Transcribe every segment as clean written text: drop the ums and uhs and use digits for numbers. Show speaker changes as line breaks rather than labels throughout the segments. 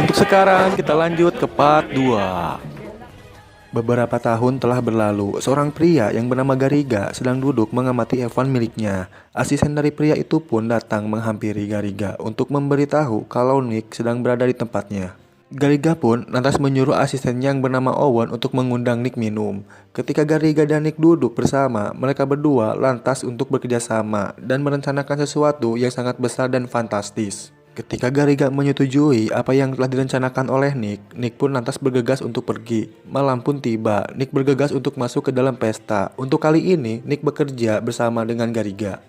Untuk sekarang kita lanjut ke part 2. Beberapa tahun telah berlalu, seorang pria yang bernama Gariga sedang duduk mengamati Evan miliknya. Asisten dari pria itu pun datang menghampiri Gariga untuk memberitahu kalau Nick sedang berada di tempatnya. Gariga pun lantas menyuruh asistennya yang bernama Owen untuk mengundang Nick minum. Ketika Gariga dan Nick duduk bersama, mereka berdua lantas untuk bekerja sama dan merencanakan sesuatu yang sangat besar dan fantastis. Ketika Gariga menyetujui apa yang telah direncanakan oleh Nick pun lantas bergegas untuk pergi. Malam pun tiba, Nick bergegas untuk masuk ke dalam pesta. Untuk kali ini, Nick bekerja bersama dengan Gariga.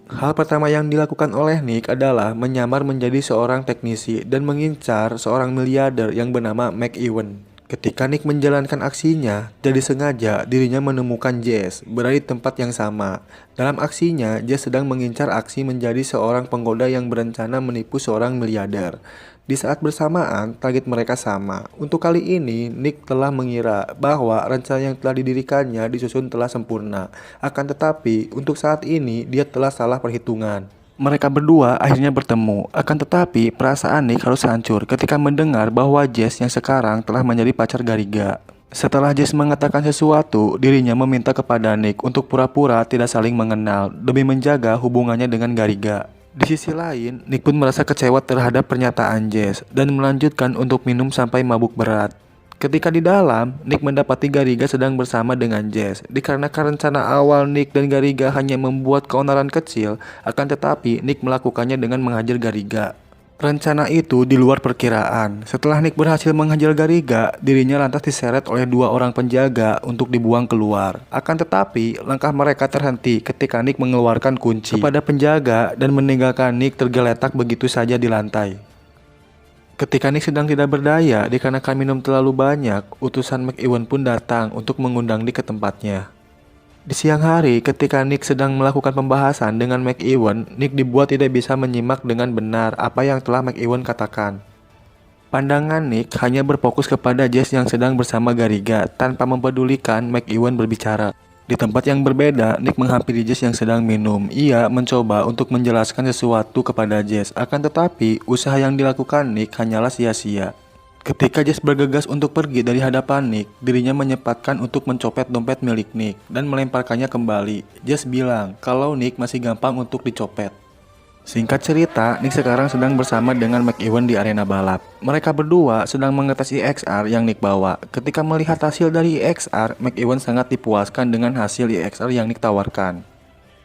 Hal pertama yang dilakukan oleh Nick adalah menyamar menjadi seorang teknisi dan mengincar seorang miliarder yang bernama McEwen. Ketika Nick menjalankan aksinya, jadi sengaja dirinya menemukan Jess berada di tempat yang sama. Dalam aksinya, Jess sedang mengincar aksi menjadi seorang penggoda yang berencana menipu seorang miliarder. Di saat bersamaan, target mereka sama. Untuk kali ini, Nick telah mengira bahwa rencana yang telah didirikannya disusun telah sempurna. Akan tetapi, untuk saat ini dia telah salah perhitungan. Mereka berdua akhirnya bertemu, akan tetapi perasaan Nick harus hancur ketika mendengar bahwa Jess yang sekarang telah menjadi pacar Gariga. Setelah Jess mengatakan sesuatu, dirinya meminta kepada Nick untuk pura-pura tidak saling mengenal demi menjaga hubungannya dengan Gariga. Di sisi lain, Nick pun merasa kecewa terhadap pernyataan Jess dan melanjutkan untuk minum sampai mabuk berat. Ketika di dalam, Nick mendapati Gariga sedang bersama dengan Jess. Dikarenakan rencana awal Nick dan Gariga hanya membuat keonaran kecil, akan tetapi Nick melakukannya dengan menghajar Gariga. Rencana itu di luar perkiraan. Setelah Nick berhasil menghajar Gariga, dirinya lantas diseret oleh dua orang penjaga untuk dibuang keluar. Akan tetapi, langkah mereka terhenti ketika Nick mengeluarkan kunci kepada penjaga dan meninggalkan Nick tergeletak begitu saja di lantai. Ketika Nick sedang tidak berdaya dikarenakan minum terlalu banyak, utusan McEwen pun datang untuk mengundang Nick ke tempatnya. Di siang hari, ketika Nick sedang melakukan pembahasan dengan McEwen, Nick dibuat tidak bisa menyimak dengan benar apa yang telah McEwen katakan. Pandangan Nick hanya berfokus kepada Jess yang sedang bersama Gariga tanpa mempedulikan McEwen berbicara. Di tempat yang berbeda, Nick menghampiri Jess yang sedang minum. Ia mencoba untuk menjelaskan sesuatu kepada Jess, akan tetapi usaha yang dilakukan Nick hanyalah sia-sia. Ketika Jess bergegas untuk pergi dari hadapan Nick, dirinya menyempatkan untuk mencopet dompet milik Nick dan melemparkannya kembali. Jess bilang kalau Nick masih gampang untuk dicopet. Singkat cerita, Nick sekarang sedang bersama dengan McEwen di arena balap. Mereka berdua sedang mengetes EXR yang Nick bawa. Ketika melihat hasil dari EXR, McEwen sangat dipuaskan dengan hasil EXR yang Nick tawarkan.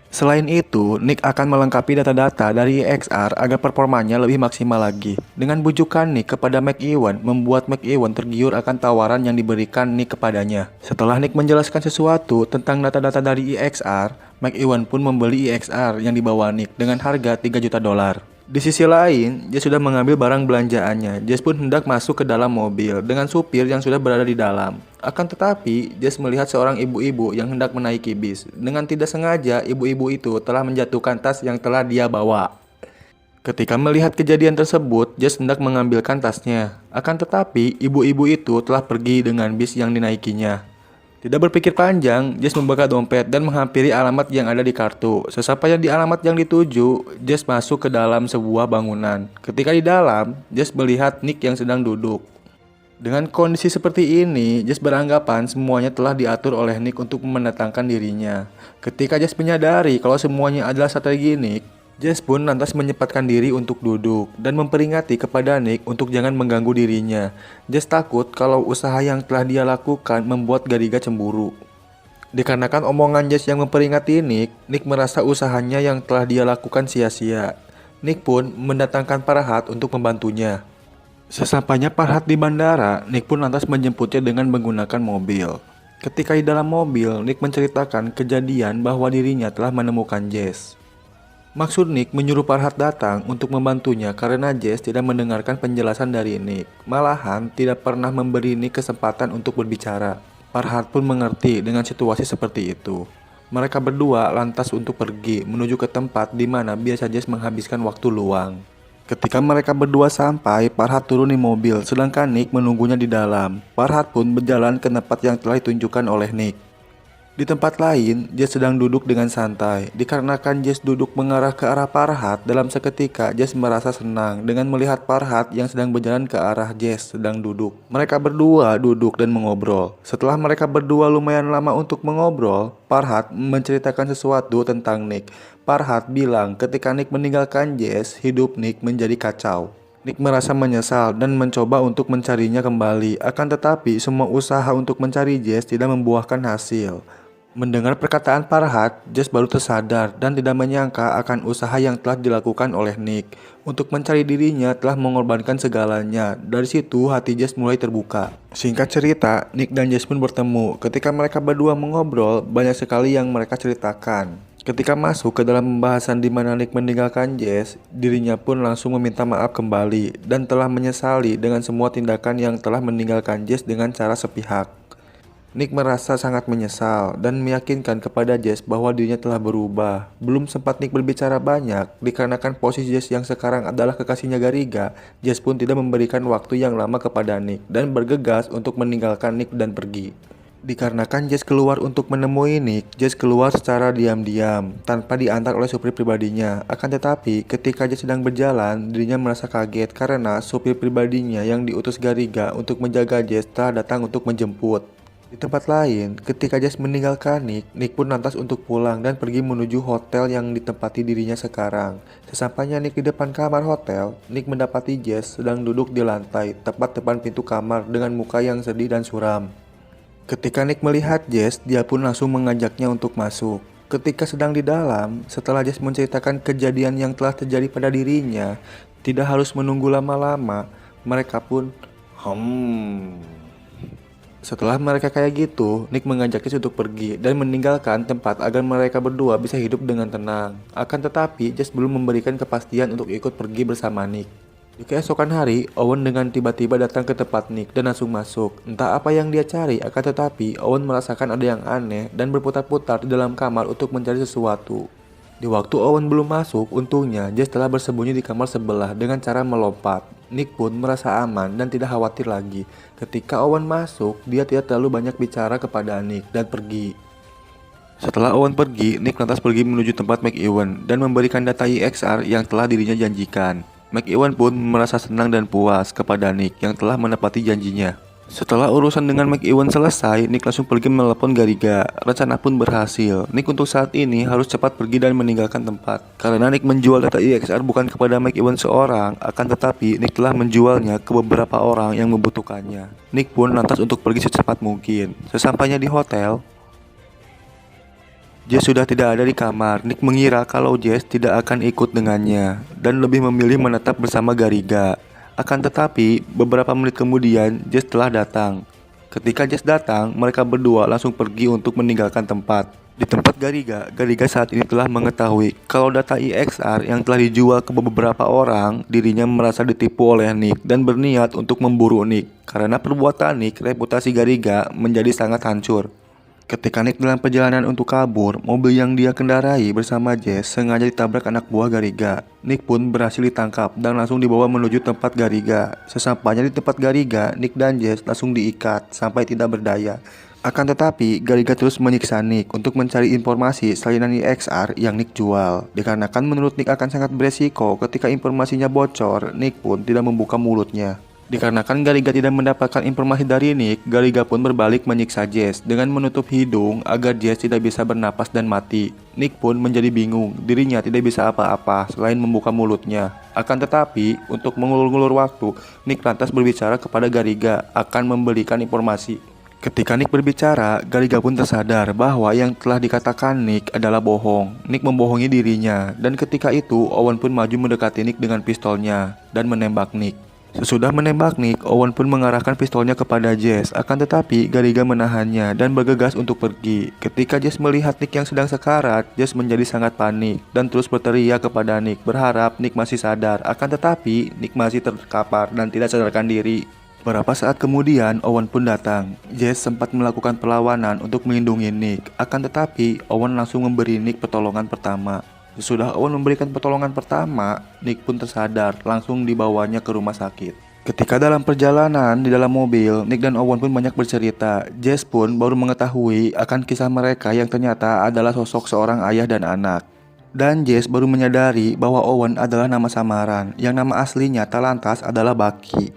Selain itu, Nick akan melengkapi data-data dari EXR agar performanya lebih maksimal lagi. Dengan bujukan Nick kepada McEwen, membuat McEwen tergiur akan tawaran yang diberikan Nick kepadanya. Setelah Nick menjelaskan sesuatu tentang data-data dari EXR, McEwen pun membeli EXR yang dibawa Nick dengan harga 3 juta dolar. Di sisi lain, Jess sudah mengambil barang belanjaannya. Jess pun hendak masuk ke dalam mobil dengan supir yang sudah berada di dalam. Akan tetapi, Jess melihat seorang ibu-ibu yang hendak menaiki bis. Dengan tidak sengaja, ibu-ibu itu telah menjatuhkan tas yang telah dia bawa. Ketika melihat kejadian tersebut, Jess hendak mengambilkan tasnya. Akan tetapi, ibu-ibu itu telah pergi dengan bis yang dinaikinya. Tidak berpikir panjang, Jess membuka dompet dan menghampiri alamat yang ada di kartu. Sesampainya di alamat yang dituju, Jess masuk ke dalam sebuah bangunan. Ketika di dalam, Jess melihat Nick yang sedang duduk. Dengan kondisi seperti ini, Jess beranggapan semuanya telah diatur oleh Nick untuk mendatangkan dirinya. Ketika Jess menyadari kalau semuanya adalah strategi Nick, Jess pun lantas menyempatkan diri untuk duduk dan memperingati kepada Nick untuk jangan mengganggu dirinya. Jess takut kalau usaha yang telah dia lakukan membuat Gariga cemburu. Dikarenakan omongan Jess yang memperingati Nick merasa usahanya yang telah dia lakukan sia-sia. Nick pun mendatangkan Farhat untuk membantunya. Sesampainya Farhat di bandara, Nick pun lantas menjemputnya dengan menggunakan mobil. Ketika di dalam mobil, Nick menceritakan kejadian bahwa dirinya telah menemukan Jess. Maksud Nick menyuruh Farhat datang untuk membantunya karena Jess tidak mendengarkan penjelasan dari Nick. Malahan tidak pernah memberi Nick kesempatan untuk berbicara. Farhat pun mengerti dengan situasi seperti itu. Mereka berdua lantas untuk pergi menuju ke tempat di mana biasa Jess menghabiskan waktu luang. Ketika mereka berdua sampai, Farhat turun di mobil sedangkan Nick menunggunya di dalam. Farhat pun berjalan ke tempat yang telah ditunjukkan oleh Nick. Di tempat lain, Jess sedang duduk dengan santai. Dikarenakan Jess duduk mengarah ke arah Farhat, dalam seketika Jess merasa senang dengan melihat Farhat yang sedang berjalan ke arah Jess sedang duduk. Mereka berdua duduk dan mengobrol. Setelah mereka berdua lumayan lama untuk mengobrol, Farhat menceritakan sesuatu tentang Nick. Farhat bilang ketika Nick meninggalkan Jess, hidup Nick menjadi kacau. Nick merasa menyesal dan mencoba untuk mencarinya kembali. Akan tetapi, semua usaha untuk mencari Jess tidak membuahkan hasil. Mendengar perkataan Farhat, Jess baru tersadar dan tidak menyangka akan usaha yang telah dilakukan oleh Nick. Untuk mencari dirinya telah mengorbankan segalanya. Dari situ hati Jess mulai terbuka. Singkat cerita, Nick dan Jess pun bertemu. Ketika mereka berdua mengobrol, banyak sekali yang mereka ceritakan. Ketika masuk ke dalam pembahasan di mana Nick meninggalkan Jess, dirinya pun langsung meminta maaf kembali dan telah menyesali dengan semua tindakan yang telah meninggalkan Jess dengan cara sepihak. Nick merasa sangat menyesal dan meyakinkan kepada Jess bahwa dirinya telah berubah. Belum sempat Nick berbicara banyak, dikarenakan posisi Jess yang sekarang adalah kekasihnya Gariga, Jess pun tidak memberikan waktu yang lama kepada Nick dan bergegas untuk meninggalkan Nick dan pergi. Dikarenakan Jess keluar untuk menemui Nick, Jess keluar secara diam-diam, tanpa diantar oleh supir pribadinya. Akan tetapi, ketika Jess sedang berjalan, dirinya merasa kaget karena supir pribadinya yang diutus Gariga untuk menjaga Jess telah datang untuk menjemput. Di tempat lain, ketika Jess meninggalkan Nick, Nick pun lantas untuk pulang dan pergi menuju hotel yang ditempati dirinya sekarang. Sesampainya Nick di depan kamar hotel, Nick mendapati Jess sedang duduk di lantai, tepat depan pintu kamar dengan muka yang sedih dan suram. Ketika Nick melihat Jess, dia pun langsung mengajaknya untuk masuk. Ketika sedang di dalam, setelah Jess menceritakan kejadian yang telah terjadi pada dirinya, tidak harus menunggu lama-lama, mereka pun Setelah mereka kayak gitu, Nick mengajak Jess untuk pergi dan meninggalkan tempat agar mereka berdua bisa hidup dengan tenang. Akan tetapi, Jess belum memberikan kepastian untuk ikut pergi bersama Nick. Di keesokan hari, Owen dengan tiba-tiba datang ke tempat Nick dan langsung masuk. Entah apa yang dia cari, akan tetapi Owen merasakan ada yang aneh dan berputar-putar di dalam kamar untuk mencari sesuatu. Di waktu Owen belum masuk, untungnya Jess telah bersembunyi di kamar sebelah dengan cara melompat. Nick pun merasa aman dan tidak khawatir lagi. Ketika Owen masuk, dia tidak terlalu banyak bicara kepada Nick dan pergi. Setelah Owen pergi, Nick lantas pergi menuju tempat McEwan dan memberikan data EXR yang telah dirinya janjikan. McEwan pun merasa senang dan puas kepada Nick yang telah menepati janjinya. Setelah urusan dengan McEwan selesai, Nick langsung pergi menelepon Gariga. Rencana pun berhasil. Nick untuk saat ini harus cepat pergi dan meninggalkan tempat. Karena Nick menjual data EXR bukan kepada McEwan seorang, akan tetapi Nick telah menjualnya ke beberapa orang yang membutuhkannya. Nick pun lantas untuk pergi secepat mungkin. Sesampainya di hotel, Jess sudah tidak ada di kamar. Nick mengira kalau Jess tidak akan ikut dengannya dan lebih memilih menetap bersama Gariga. Akan tetapi, beberapa menit kemudian Jess telah datang. Ketika Jess datang, mereka berdua langsung pergi untuk meninggalkan tempat. Di tempat Gariga, Gariga saat ini telah mengetahui kalau data EXR yang telah dijual ke beberapa orang, dirinya merasa ditipu oleh Nick dan berniat untuk memburu Nick. Karena perbuatan Nick, reputasi Gariga menjadi sangat hancur. Ketika Nick dalam perjalanan untuk kabur, mobil yang dia kendarai bersama Jess sengaja ditabrak anak buah Gariga. Nick pun berhasil ditangkap dan langsung dibawa menuju tempat Gariga. Sesampainya di tempat Gariga, Nick dan Jess langsung diikat sampai tidak berdaya. Akan tetapi, Gariga terus menyiksa Nick untuk mencari informasi salinan EXR yang Nick jual. Dikarenakan menurut Nick akan sangat beresiko ketika informasinya bocor, Nick pun tidak membuka mulutnya. Dikarenakan Gariga tidak mendapatkan informasi dari Nick, Gariga pun berbalik menyiksa Jess dengan menutup hidung agar Jess tidak bisa bernapas dan mati. Nick pun menjadi bingung, dirinya tidak bisa apa-apa selain membuka mulutnya. Akan tetapi, untuk mengulur-ngulur waktu, Nick lantas berbicara kepada Gariga akan memberikan informasi. Ketika Nick berbicara, Gariga pun tersadar bahwa yang telah dikatakan Nick adalah bohong. Nick membohongi dirinya, dan ketika itu Owen pun maju mendekati Nick dengan pistolnya dan menembak Nick. Sesudah menembak Nick, Owen pun mengarahkan pistolnya kepada Jess. Akan tetapi, Gariga menahannya dan bergegas untuk pergi. Ketika Jess melihat Nick yang sedang sekarat, Jess menjadi sangat panik dan terus berteriak kepada Nick, berharap Nick masih sadar. Akan tetapi, Nick masih terkapar dan tidak sadarkan diri. Beberapa saat kemudian, Owen pun datang. Jess sempat melakukan perlawanan untuk melindungi Nick. Akan tetapi, Owen langsung memberi Nick pertolongan pertama. Sesudah Owen memberikan pertolongan pertama, Nick pun tersadar, langsung dibawanya ke rumah sakit. Ketika dalam perjalanan di dalam mobil, Nick dan Owen pun banyak bercerita. Jess pun baru mengetahui akan kisah mereka yang ternyata adalah sosok seorang ayah dan anak. Dan Jess baru menyadari bahwa Owen adalah nama samaran, yang nama aslinya tak lantas adalah Bucky.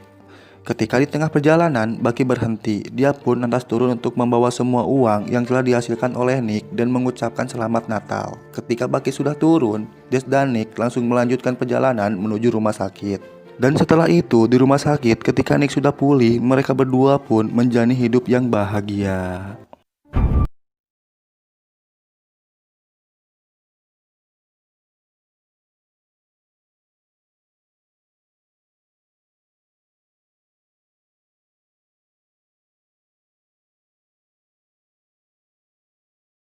Ketika di tengah perjalanan, Bucky berhenti. Dia pun lantas turun untuk membawa semua uang yang telah dihasilkan oleh Nick dan mengucapkan selamat Natal. Ketika Bucky sudah turun, Jess dan Nick langsung melanjutkan perjalanan menuju rumah sakit. Dan setelah itu, di rumah sakit ketika Nick sudah pulih, mereka berdua pun menjalani hidup yang bahagia.